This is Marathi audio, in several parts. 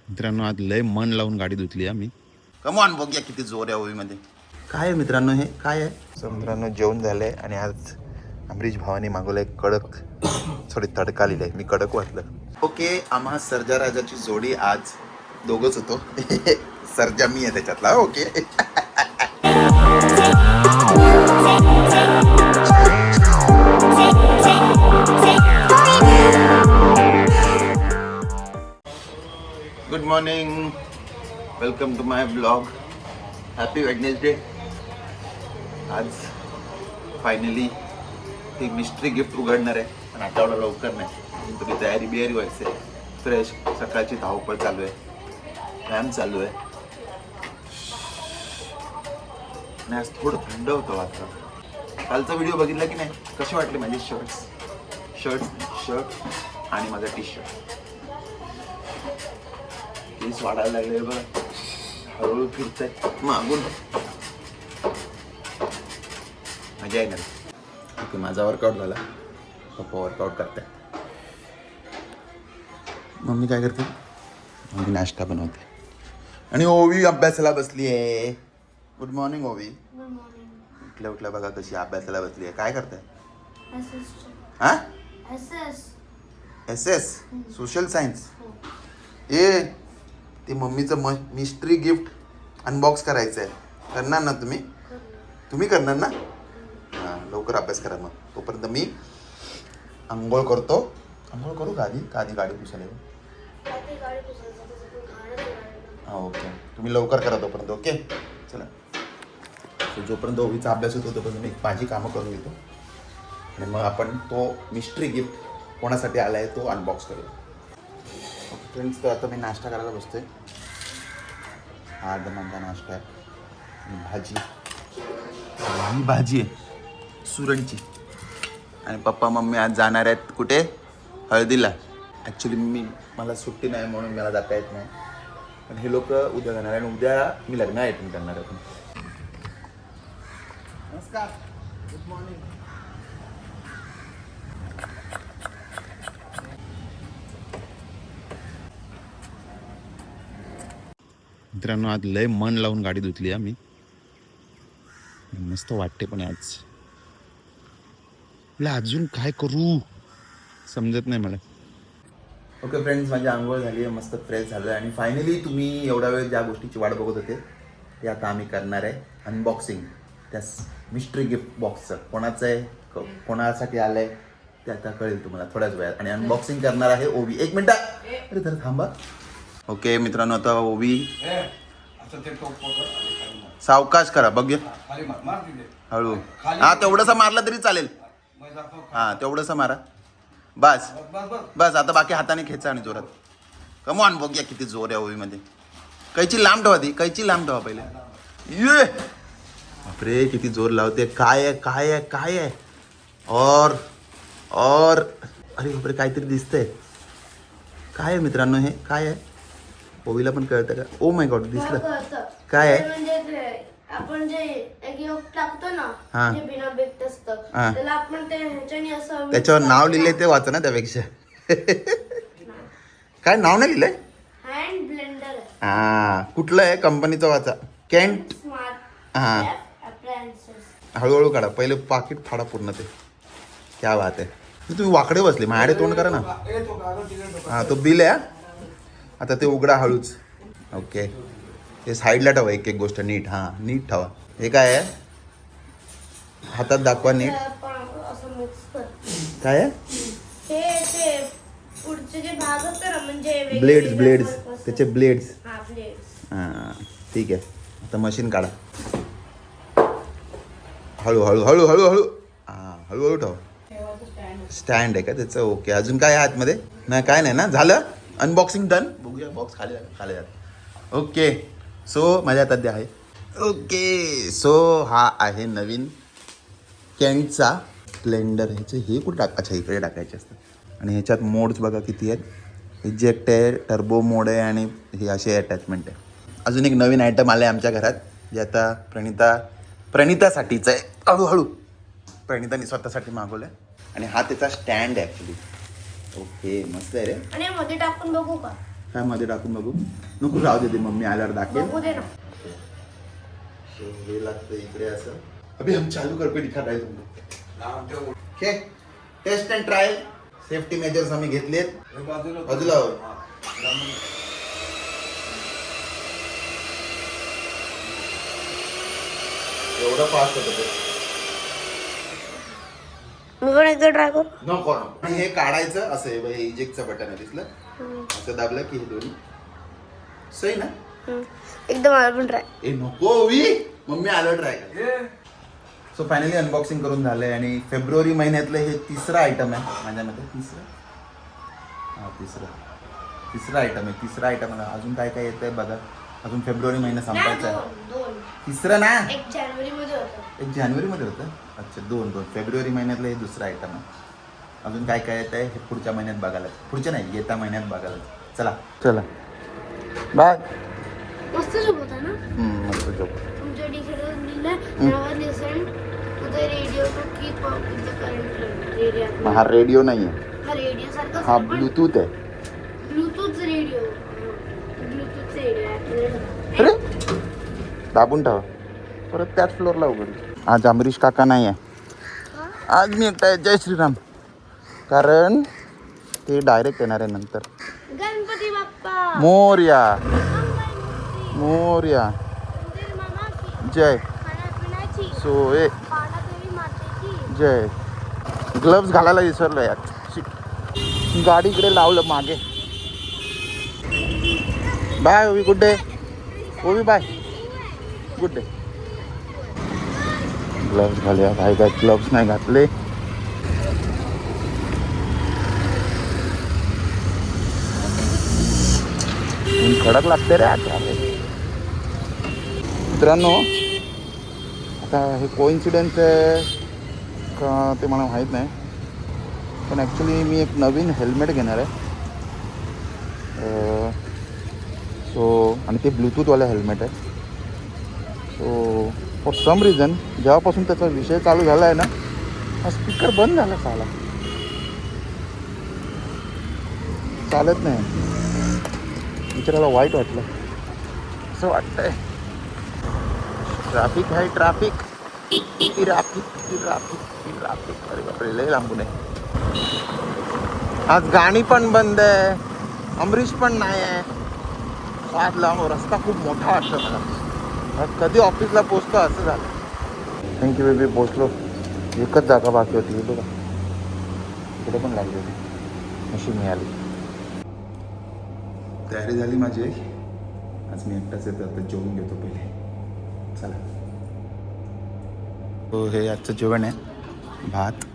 मित्रांनो आज लय मन लावून गाडी धुतली आम्ही. कमॉन बघूया किती जोर आहे ओवीमध्ये. काय आहे मित्रांनो हे काय आहे. सो मित्रांनो जेवण झालंय आणि आज अमरीश भावानी मागवलंय कडक थोडी तडका लिहिलंय. मी कडक वाटलं. ओके आम्हा सर्जा राजाची जोडी आज दोघंच होतो. सर्जा मी आहे त्याच्यातला. Okay good morning, welcome to my blog. Happy Wednesday. आज फायनली ती मिस्ट्री गिफ्ट उघडणार आहे पण आठवडा लवकर नाही. तुम्ही तयारी बियारी व्हायचं आहे. फ्रेश सकाळची धावपळ चालू आहे, व्यायाम चालू आहे आणि आज थोडं थंड होतं वातावरण. कालचा व्हिडिओ बघितला की नाही? कसे वाटले माझे शर्ट आणि माझा टी शर्ट. केस वाढायला लागले बघ, हळूहळू फिरत आहे मागून. मजा येणार. ओके माझा वर्कआउट झाला, पप्पा वर्कआउट करताय. मम्मी काय करते? मम्मी नाश्ता बनवते आणि ओवी अभ्यासाला बसली आहे. गुड मॉर्निंग ओवी. उठल्या उठल्या बघा कशी अभ्यासाला बसली आहे. काय करताय? हा एस एस सोशल सायन्स. ए ते मम्मीचं मिस्ट्री गिफ्ट अनबॉक्स करायचं आहे. करणार ना तुम्ही? तुम्ही करणार ना? हां लवकर अभ्यास करा. मग तोपर्यंत मी आंघोळ करतो. आंघोळ करू का आधी गाडी पुसायला? हां ओके तुम्ही लवकर करा तोपर्यंत. ओके चला. सो जोपर्यंत ओवीचा अभ्यास होतो तोपर्यंत मी माझी कामं करून घेतो आणि मग आपण तो मिस्ट्री गिफ्ट कोणासाठी आला आहे तो अनबॉक्स करूया. ओके फ्रेंड्स, तर आता मी नाश्ता करायला बसतोय. हा दमांचा नाश्ता आहे. ही भाजी आहे सुरणची. आणि पप्पा मम्मी आज जाणार आहेत कुठे? हळदीला. ॲक्च्युली मला सुट्टी नाही म्हणून मला जाता येत नाही, पण हे लोक उद्या जाणार आहे आणि उद्या मी लग्न अटेंड करणार आहे. नमस्कार, गुड मॉर्निंग. मित्रांनो आज लय मन लावून गाडी धुतली आम्ही. मस्त वाटते पण आज मला अजून काय करू समजत नाही मला. ओके फ्रेंड्स, माझी आंघोळ झाली आहे, मस्त फ्रेश झालं आणि फायनली तुम्ही एवढा वेळ ज्या गोष्टीची वाट बघत होते ते आता आम्ही करणार आहे. अनबॉक्सिंग त्या मिस्ट्री गिफ्ट बॉक्सचं. कोणाचं आहे, कोणासाठी आलं आहे ते आता कळेल तुम्हाला थोड्याच वेळात. आणि अनबॉक्सिंग करणार आहे ओवी. एक मिनटं अरे तर थांबा. ओके मित्रांनो आता ओवी सावकाश करा बघ. हळू. हा तेवढंसं मारलं तरी चालेल. हा तेवढंसं मारा बस बस. आता बाकी हाताने खेचा आणि जोरात. कमॉन बघूया किती जोर आहे ओवीमध्ये. कैची लांब ठेवा, ती कैची लांब ठेवा पहिले. ये बापरे किती जोर लावते. काय आहे काय आहे काय आहे. और अरे बापरे काहीतरी दिसतंय. काय आहे मित्रांनो हे काय आहे? ओवीला पण कळतं का? ओ माय गॉड दिसलं. काय आहे? आपण जे एक टाकतो ना, जे बिना बेक्ट असतं त्याला आपण ते ह्याच्याने असं त्याच्यावर नाव लिहिलंय ते वाचा ना त्यापेक्षा. काय नाव नाही लिहिलंय? Hand blender. हा कुठलं आहे कंपनीचं वाचा. केंट. स्मार्ट हा अप्लायन्सेस. हळूहळू काढा पहिले पाकिट फाडा पूर्ण ते. क्या बात आहे. तुम्ही वाकडे बसले माझ्याकडे तोंड करा ना. हा तो बिल आहे. आता ते उघडा हळूच. ओके ते साईडला ठेवा एक एक गोष्ट नीट. हां नीट ठेवा. हे काय आहे? हातात दाखवा नीट. काय आहे? ते पुढचे जे भाग असतात ना म्हणजे ब्लेड्स त्याचे ब्लेड्स. ब्लेड्स. हां ठीक आहे. आता मशीन काढा. हळूहळू हळूहळू हळू. हां हळूहळू ठेवा. स्टँड आहे का त्याचं? ओके अजून काय आहे आतमध्ये? नाही काय नाही ना. झालं अनबॉक्सिंग डन. बघूया बॉक्स खाली जात. ओके सो माझ्या हातात द्या आहे. ओके सो हा आहे नवीन केंटचा ब्लेंडर. ह्याचे हे कुठे टाकायचं? इकडे टाकायचे असतात. आणि ह्याच्यात मोड्स बघा किती आहेत. इजेक्ट आहे, टर्बो मोड आहे आणि हे असे अटॅचमेंट आहे. अजून एक नवीन आयटम आलं आहे आमच्या घरात जे आता प्रणितासाठीचं आहे. हळूहळू प्रणिताने स्वतःसाठी मागवलं आहे. आणि हा त्याचा स्टँड आहे ॲक्च्युली. ओके मस्त आहे रे. आणि मध्ये टाकून बघू का? काय मध्ये टाकून बघू नको राहू दे मम्मी आल्यावर दाखवेल बघू दे ना. हे लागतं इकडे असं अभी हम चालू करके दिखा रहे तुमको okay test and trial safety measures आम्ही घेतलेत बाजूला हो. एवढं फास्ट होतं ते मी पण एकदा ट्राय करू. नको आणि हे काढायचं असं आहे हे इजेक्टचं बटन आहे दिसलं असं दाबलं की हे दोन्ही सही ना एकदम मला पण ट्राय. ए नको वी मम्मी आलं ट्राय कर सो फायनली अनबॉक्सिंग करून झालंय आणि फेब्रुवारी महिन्यातलं हे तिसरं आयटम आहे माझ्या मते तिसरं आयटम आहे तिसरा आयटम आहे अजून काय काय येत आहे बघा अजून फेब्रुवारी महिना संपायचा आहे तिसरं ना 1 जानेवारीमध्ये होतं. 1 जानेवारीमध्ये होतं अच्छा दोन फेब्रुवारी महिन्यातलं हे दुसरं आयटम आहे अजून काय काय येत आहे हे पुढच्या महिन्यात बघायला पुढच्या नाही येत्या महिन्यात बघायला चला बाय मस्त झोप होता ना. मस्त झोप तुमच्या टीचरला लिहिलं नावा listen to the radio to keep up with the current radio. हा रेडिओ नाही आहे हा रेडिओ सारखा हा ब्लूटूथ आहे ब्लूटूथ रेडिओ अरे दाबून ठेवा परत त्याच फ्लोअरला उघड आज अमरीश काका नाही आहे आज मी एकटा आहे जय श्रीराम कारण ते डायरेक्ट येणार आहे नंतर गणपती बाप्पा मोरया मंगलमूर्ती, मोरया मंदिर मामाची, जय खाण्यापिण्याची, सोय पाडादेवी मातेची. जय ग्लव्स घालायला विसरलो यार गाडी इकडे लावलं मागे बाय ओवी गुड डे ओवी बाय गुड डे ग्लव्स घालूया भाई काय ग्लव्स नाही घातले कडक लागते रे आता मित्रांनो आता हे कोइन्सिडन्स आहे का ते मला माहीत नाही पण ॲक्च्युली मी एक नवीन हेल्मेट घेणार आहे सो आणि ते ब्लूटूथवालं हेल्मेट आहे सो फॉर सम रिझन जेव्हापासून त्याचा विषय चालू झाला आहे ना हा स्पीकर बंद झाला साला चालत नाही विचारायला वाईट वाटलं असं वाटतंय ट्रॅफिक आहे ट्रॅफिक अरे बापरे लय लांबून आहे आज गाणी पण बंद आहे अमरीश पण नाही आहे आज लांब रस्ता खूप मोठा वाटतो मला आज कधी ऑफिसला पोचतो असं झालं थँक्यू बेबी पोचलो एकच जागा बाकी होती हे बघा इकडे पण लागली होती अशी मिळाली तयारी झाली माझी आज मी एकटाच येतो आता जेवून घेतो पहिले चला हो हे आजचं जेवण आहे भात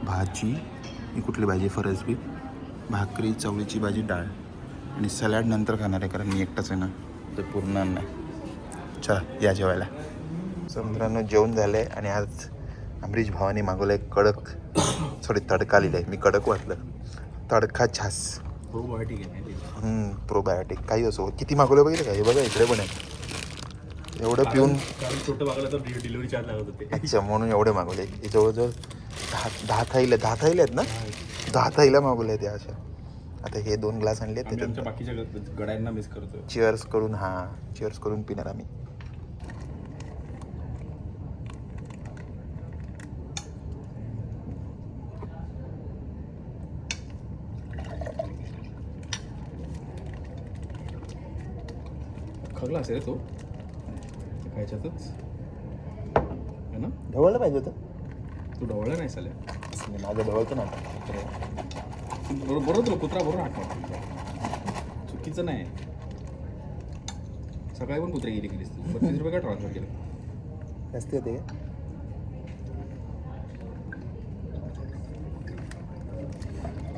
भाजी ही कुठली भाजी फरसबी भाकरी चवळीची भाजी डाळ आणि सॅलॅड नंतर खाणार आहे कारण मी एकटाच आहे ना ते पूर्ण नाही चला या जेवायला मित्रांनो जेवण झालं आहे आणि आज अमरीश भावाने मागवलं आहे कडक थोडी तडका लिहिलं आहे मी कडक वाटलं तडका छास प्रोबायोटिक आहे प्रोबायोटिक काही असो किती मागवलं बघितलं का हे बघा इकडे पण आहे एवढं पिऊन छोटं मागवलं तर डिलिव्हरी चार्ज लागत होते अच्छा म्हणून एवढे मागवले जवळजवळ 10 थाईले आहेत ना 10 थाईला मागवले आहेत त्या अशा आता हे 2 ग्लास आणले आमच्या बाकीच्या गड्यांना मिस करतो चिअर्स करून पिणार आम्ही खगला असेल तो कायच्यातच है ना ढवळलं पाहिजे होतं तू ढवळला नाही साल्या माझं ढवळतं ना बरोबर तुला कुत्रा बरोबर आठवण चुकीचं नाही सकाळी पण कुत्रे गेली केलीस तू 32 रुपये का ट्रान्सफर केलं जास्ती होते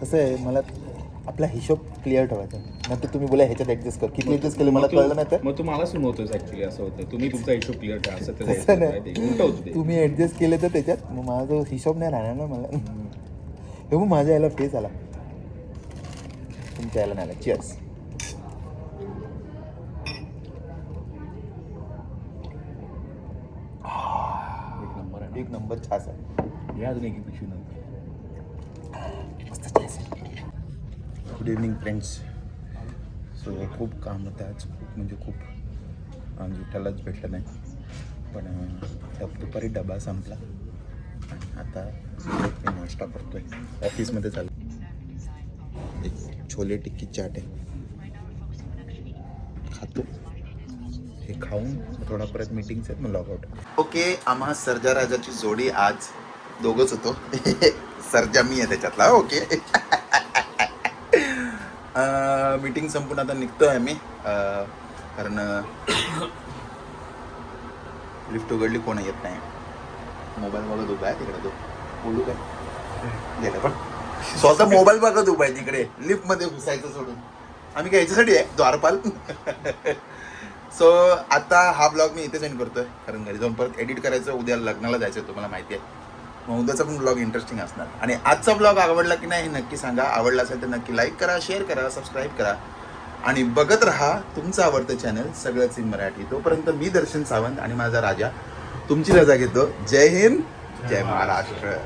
कसं आहे मला आपला हिशोब क्लिअर ठेवायचा नंतर तुम्ही बोला ह्याच्यात ऍडजस्ट कर किती ऍडजस्ट केलं मला कळलं नाही तर मग तू मला सुनवतोस ऍक्च्युली असं होतं तुम्ही तुमचा हिशोब क्लिअर ठेवा असं तसं नाही. उलट होतं ते तुम्ही ऍडजस्ट केलं तर त्याच्यात मग माझा जो हिशोब नाही राहणार ना मला हे मग माझ्या याला फेस आला तुमच्या याला नाही आला चिअर्स एक नंबर आहे एक नंबर छास आहे ना या अजून एक पिशवी नंतर मस्त छास आहे गुड इव्हनिंग फ्रेंड्स सो खूप काम होतं आज, खूप म्हणजे खूप. आज उठायलाच भेटलं नाही, पण दुपारी डबा संपला आणि आता मी नाश्ता करतोय. ऑफिसमध्ये चालू एक छोले टिक्की चाट आहे, खातो. हे खाऊन थोडा परत मीटिंग्स आहेत, मग लॉगआउट. ओके, आम्हा सर्जा राजाची जोडी आज दोघंच होतो. सर्जा मी आहे त्याच्यातला. ओके. मीटिंग संपून आता निघतोय आम्ही, कारण लिफ्ट उघडली, कोण येत नाही. मोबाईल बघत उभा आहे तिकडे, तो बोलू काय गेलं, पण स्वतः मोबाईल बघत उभा आहे तिकडे लिफ्टमध्ये घुसायचं सोडून. आम्ही काय याच्यासाठी आहे द्वारपाल. सो आता हा ब्लॉग मी इथे सेंड करतोय, कारण घरी जाऊन परत एडिट करायचं. उद्या लग्नाला जायचं तुम्हाला माहिती आहे, मग उद्याचा पण ब्लॉग इंटरेस्टिंग असणार. आणि आजचा ब्लॉग आवडला की नाही हे नक्की सांगा. आवडला असेल तर नक्की लाईक करा, शेअर करा, सबस्क्राईब करा आणि बघत राहा तुमचं आवडतं चॅनल सगळंच इन मराठी. तोपर्यंत मी दर्शन सावंत आणि माझा राजा तुमची रजा घेतो. जय हिंद, जय महाराष्ट्र.